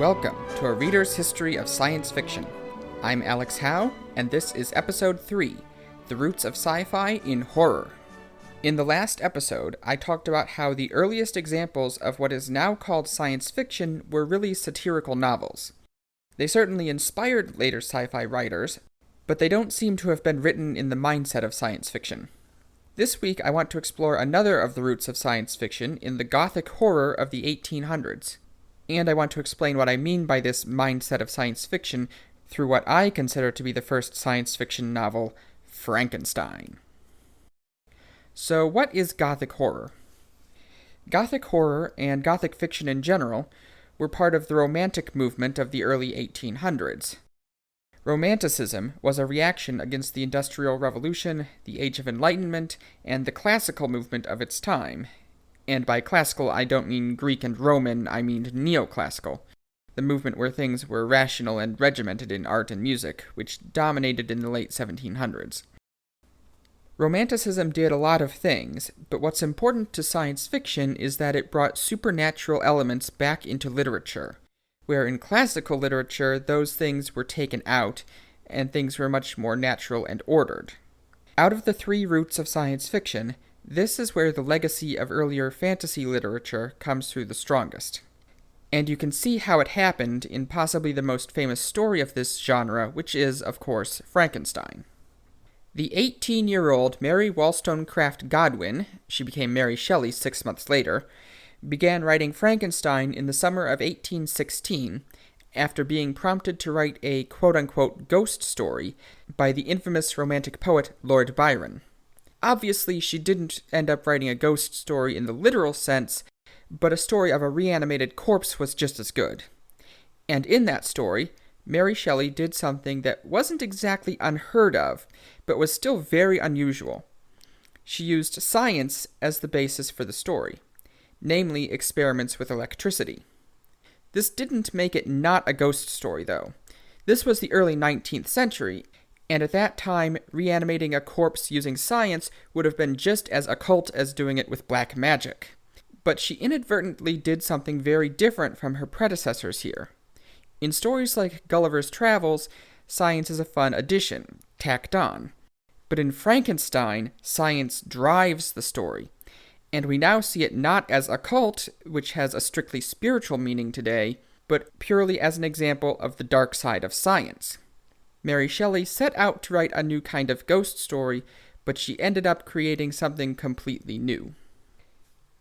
Welcome to a reader's history of science fiction. I'm Alex Howe, and this is episode 3, The Roots of Sci-Fi in Horror. In the last episode, I talked about how the earliest examples of what is now called science fiction were really satirical novels. They certainly inspired later sci-fi writers, but they don't seem to have been written in the mindset of science fiction. This week, I want to explore another of the roots of science fiction in the gothic horror of the 1800s. And I want to explain what I mean by this mindset of science fiction through what I consider to be the first science fiction novel, Frankenstein. So what is Gothic horror? Gothic horror, and Gothic fiction in general, were part of the Romantic movement of the early 1800s. Romanticism was a reaction against the Industrial Revolution, the Age of Enlightenment, and the classical movement of its time. And by classical, I don't mean Greek and Roman, I mean neoclassical, the movement where things were rational and regimented in art and music, which dominated in the late 1700s. Romanticism did a lot of things, but what's important to science fiction is that it brought supernatural elements back into literature, where in classical literature those things were taken out, and things were much more natural and ordered. Out of the three roots of science fiction, this is where the legacy of earlier fantasy literature comes through the strongest. And you can see how it happened in possibly the most famous story of this genre, which is, of course, Frankenstein. The 18-year-old Mary Wollstonecraft Godwin, she became Mary Shelley 6 months later, began writing Frankenstein in the summer of 1816, after being prompted to write a quote-unquote ghost story by the infamous romantic poet Lord Byron. Obviously, she didn't end up writing a ghost story in the literal sense, but a story of a reanimated corpse was just as good. And in that story, Mary Shelley did something that wasn't exactly unheard of, but was still very unusual. She used science as the basis for the story, namely experiments with electricity. This didn't make it not a ghost story, though. This was the early 19th century, and at that time, reanimating a corpse using science would have been just as occult as doing it with black magic. But she inadvertently did something very different from her predecessors here. In stories like Gulliver's Travels, science is a fun addition, tacked on. But in Frankenstein, science drives the story. And we now see it not as occult, which has a strictly spiritual meaning today, but purely as an example of the dark side of science. Mary Shelley set out to write a new kind of ghost story, but she ended up creating something completely new.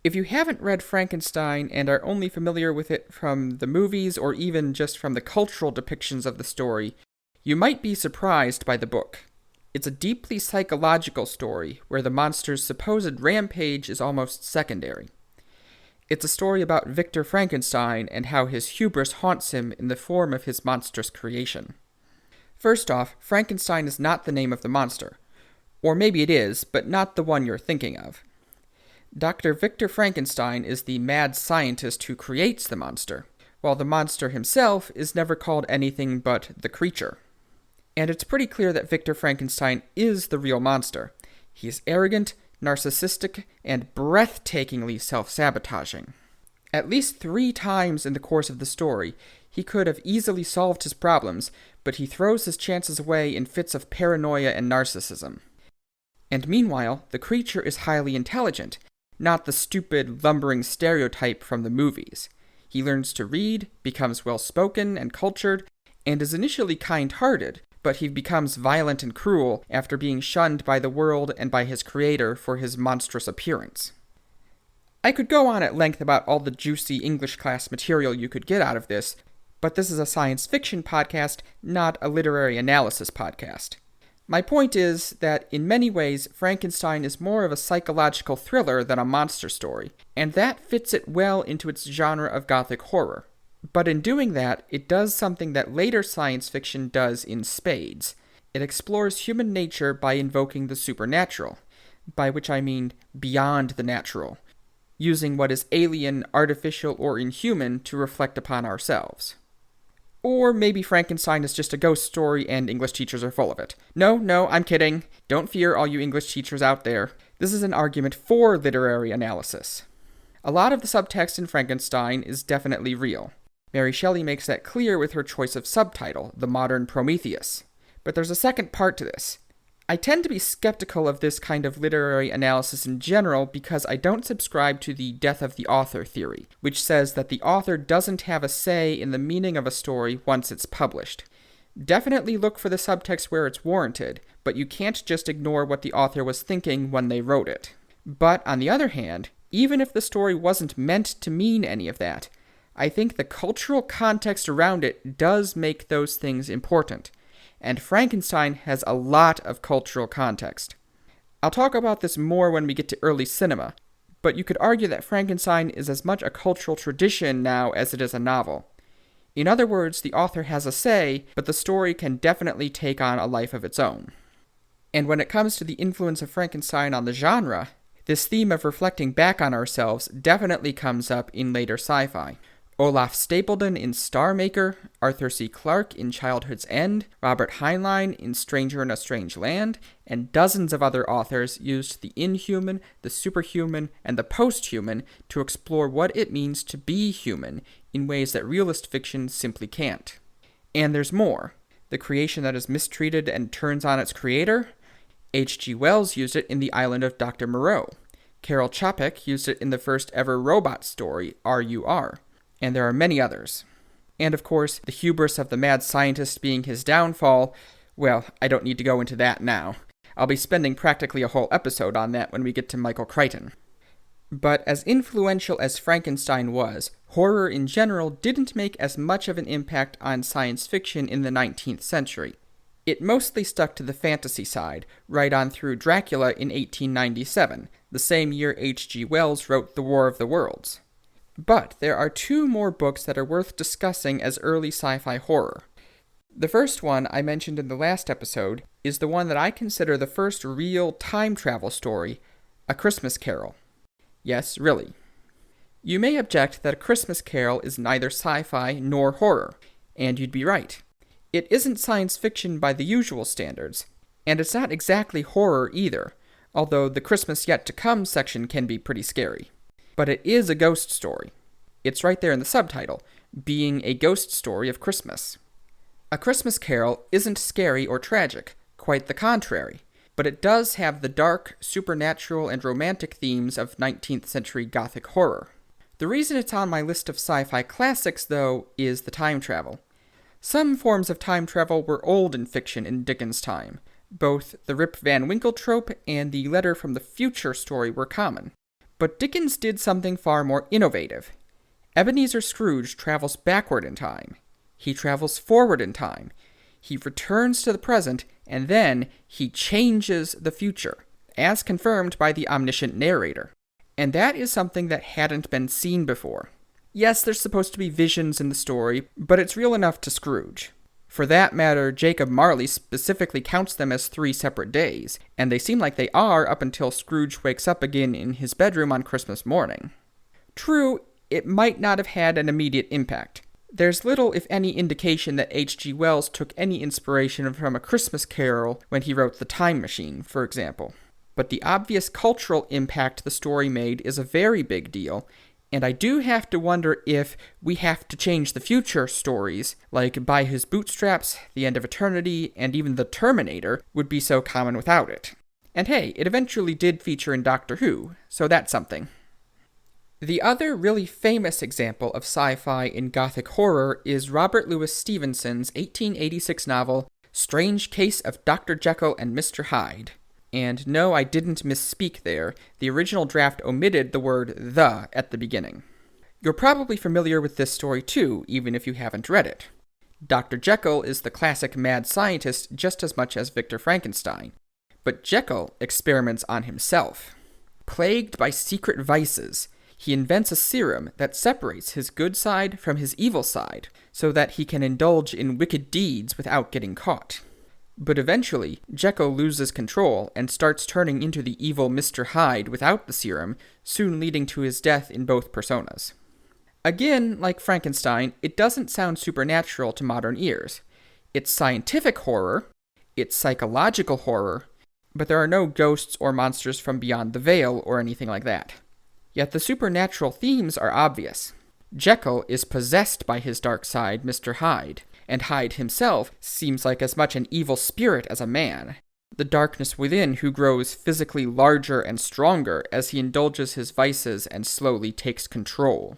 If you haven't read Frankenstein and are only familiar with it from the movies or even just from the cultural depictions of the story, you might be surprised by the book. It's a deeply psychological story where the monster's supposed rampage is almost secondary. It's a story about Victor Frankenstein and how his hubris haunts him in the form of his monstrous creation. First off, Frankenstein is not the name of the monster. Or maybe it is, but not the one you're thinking of. Dr. Victor Frankenstein is the mad scientist who creates the monster, while the monster himself is never called anything but the creature. And it's pretty clear that Victor Frankenstein is the real monster. He is arrogant, narcissistic, and breathtakingly self-sabotaging. At least 3 times in the course of the story, he could have easily solved his problems, but he throws his chances away in fits of paranoia and narcissism. And meanwhile, the creature is highly intelligent, not the stupid, lumbering stereotype from the movies. He learns to read, becomes well-spoken and cultured, and is initially kind-hearted, but he becomes violent and cruel after being shunned by the world and by his creator for his monstrous appearance. I could go on at length about all the juicy English class material you could get out of this, but this is a science fiction podcast, not a literary analysis podcast. My point is that in many ways, Frankenstein is more of a psychological thriller than a monster story, and that fits it well into its genre of gothic horror. But in doing that, it does something that later science fiction does in spades. It explores human nature by invoking the supernatural, by which I mean beyond the natural, using what is alien, artificial, or inhuman to reflect upon ourselves. Or maybe Frankenstein is just a ghost story and English teachers are full of it. No, I'm kidding. Don't fear all you English teachers out there. This is an argument for literary analysis. A lot of the subtext in Frankenstein is definitely real. Mary Shelley makes that clear with her choice of subtitle, The Modern Prometheus. But there's a second part to this. I tend to be skeptical of this kind of literary analysis in general because I don't subscribe to the death of the author theory, which says that the author doesn't have a say in the meaning of a story once it's published. Definitely look for the subtext where it's warranted, but you can't just ignore what the author was thinking when they wrote it. But on the other hand, even if the story wasn't meant to mean any of that, I think the cultural context around it does make those things important. And Frankenstein has a lot of cultural context. I'll talk about this more when we get to early cinema, but you could argue that Frankenstein is as much a cultural tradition now as it is a novel. In other words, the author has a say, but the story can definitely take on a life of its own. And when it comes to the influence of Frankenstein on the genre, this theme of reflecting back on ourselves definitely comes up in later sci-fi. Olaf Stapledon in Star Maker, Arthur C. Clarke in Childhood's End, Robert Heinlein in Stranger in a Strange Land, and dozens of other authors used the inhuman, the superhuman, and the post-human to explore what it means to be human in ways that realist fiction simply can't. And there's more. The creation that is mistreated and turns on its creator? H.G. Wells used it in The Island of Dr. Moreau. Karel Čapek used it in the first ever robot story, R.U.R., and there are many others. And of course, the hubris of the mad scientist being his downfall, well, I don't need to go into that now. I'll be spending practically a whole episode on that when we get to Michael Crichton. But as influential as Frankenstein was, horror in general didn't make as much of an impact on science fiction in the 19th century. It mostly stuck to the fantasy side, right on through Dracula in 1897, the same year H.G. Wells wrote The War of the Worlds. But there are two more books that are worth discussing as early sci-fi horror. The first one I mentioned in the last episode is the one that I consider the first real time travel story, A Christmas Carol. Yes, really. You may object that A Christmas Carol is neither sci-fi nor horror, and you'd be right. It isn't science fiction by the usual standards, and it's not exactly horror either, although the Christmas Yet to Come section can be pretty scary. But it is a ghost story. It's right there in the subtitle, being a ghost story of Christmas. A Christmas Carol isn't scary or tragic, quite the contrary, but it does have the dark, supernatural, and romantic themes of 19th century Gothic horror. The reason it's on my list of sci-fi classics, though, is the time travel. Some forms of time travel were old in fiction in Dickens' time. Both the Rip Van Winkle trope and the Letter from the Future story were common. But Dickens did something far more innovative. Ebenezer Scrooge travels backward in time. He travels forward in time. He returns to the present, and then he changes the future, as confirmed by the omniscient narrator. And that is something that hadn't been seen before. Yes, there's supposed to be visions in the story, but it's real enough to Scrooge. For that matter, Jacob Marley specifically counts them as 3 separate days, and they seem like they are up until Scrooge wakes up again in his bedroom on Christmas morning. True, it might not have had an immediate impact. There's little, if any, indication that H.G. Wells took any inspiration from A Christmas Carol when he wrote The Time Machine, for example. But the obvious cultural impact the story made is a very big deal, and I do have to wonder if We Have to Change the Future stories, like By His Bootstraps, The End of Eternity, and even The Terminator, would be so common without it. And hey, it eventually did feature in Doctor Who, so that's something. The other really famous example of sci-fi in Gothic horror is Robert Louis Stevenson's 1886 novel, Strange Case of Dr. Jekyll and Mr. Hyde. And no, I didn't misspeak there. The original draft omitted the word "the" at the beginning. You're probably familiar with this story too, even if you haven't read it. Dr. Jekyll is the classic mad scientist just as much as Victor Frankenstein. But Jekyll experiments on himself. Plagued by secret vices, he invents a serum that separates his good side from his evil side, so that he can indulge in wicked deeds without getting caught. But eventually, Jekyll loses control and starts turning into the evil Mr. Hyde without the serum, soon leading to his death in both personas. Again, like Frankenstein, it doesn't sound supernatural to modern ears. It's scientific horror, it's psychological horror, but there are no ghosts or monsters from beyond the veil or anything like that. Yet the supernatural themes are obvious. Jekyll is possessed by his dark side, Mr. Hyde, and Hyde himself seems like as much an evil spirit as a man, the darkness within who grows physically larger and stronger as he indulges his vices and slowly takes control.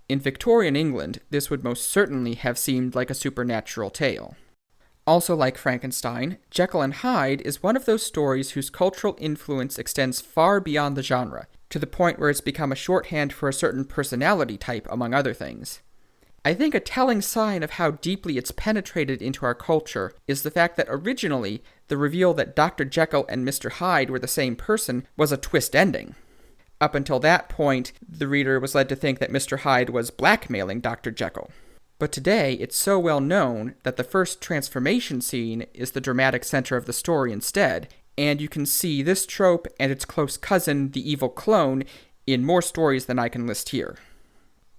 In Victorian England, this would most certainly have seemed like a supernatural tale. Also like Frankenstein, Jekyll and Hyde is one of those stories whose cultural influence extends far beyond the genre, to the point where it's become a shorthand for a certain personality type, among other things. I think a telling sign of how deeply it's penetrated into our culture is the fact that originally, the reveal that Dr. Jekyll and Mr. Hyde were the same person was a twist ending. Up until that point, the reader was led to think that Mr. Hyde was blackmailing Dr. Jekyll. But today, it's so well known that the first transformation scene is the dramatic center of the story instead, and you can see this trope and its close cousin, the evil clone, in more stories than I can list here.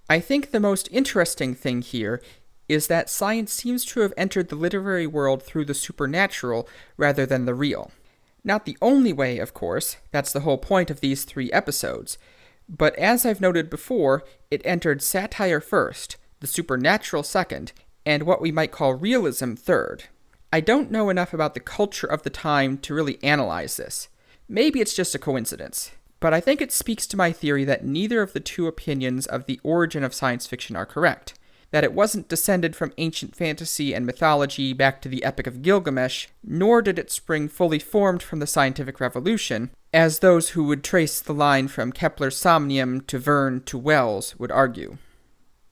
I think the most interesting thing here is that science seems to have entered the literary world through the supernatural rather than the real. Not the only way, of course, that's the whole point of these 3 episodes, but as I've noted before, it entered satire first, the supernatural second, and what we might call realism third. I don't know enough about the culture of the time to really analyze this. Maybe it's just a coincidence, but I think it speaks to my theory that neither of the 2 opinions of the origin of science fiction are correct, that it wasn't descended from ancient fantasy and mythology back to the Epic of Gilgamesh, nor did it spring fully formed from the scientific revolution, as those who would trace the line from Kepler's Somnium to Verne to Wells would argue.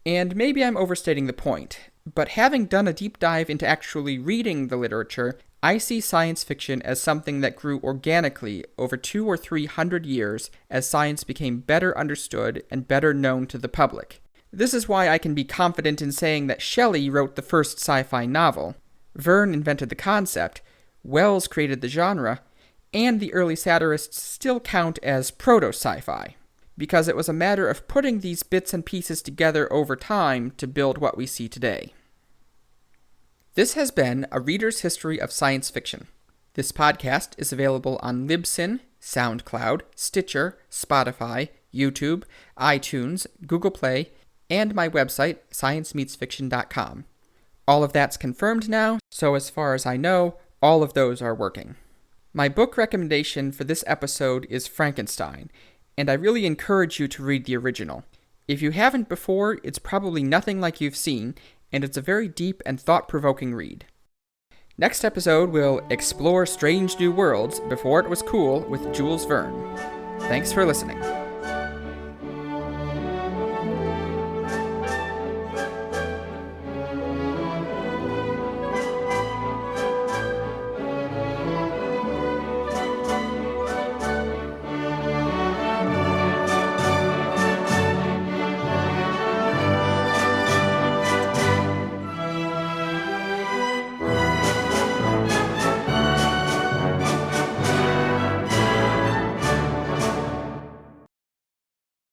And maybe I'm overstating the point, but having done a deep dive into actually reading the literature, I see science fiction as something that grew organically over 200 or 300 years as science became better understood and better known to the public. This is why I can be confident in saying that Shelley wrote the first sci-fi novel, Verne invented the concept, Wells created the genre, and the early satirists still count as proto-sci-fi, because it was a matter of putting these bits and pieces together over time to build what we see today. This has been a Reader's History of Science Fiction. This podcast is available on Libsyn, SoundCloud, Stitcher, Spotify, YouTube, iTunes, Google Play, and my website, sciencemeetsfiction.com. All of that's confirmed now, so as far as I know, all of those are working. My book recommendation for this episode is Frankenstein, and I really encourage you to read the original. If you haven't before, it's probably nothing like you've seen, and it's a very deep and thought-provoking read. Next episode, we'll explore Strange New Worlds Before It Was Cool with Jules Verne. Thanks for listening.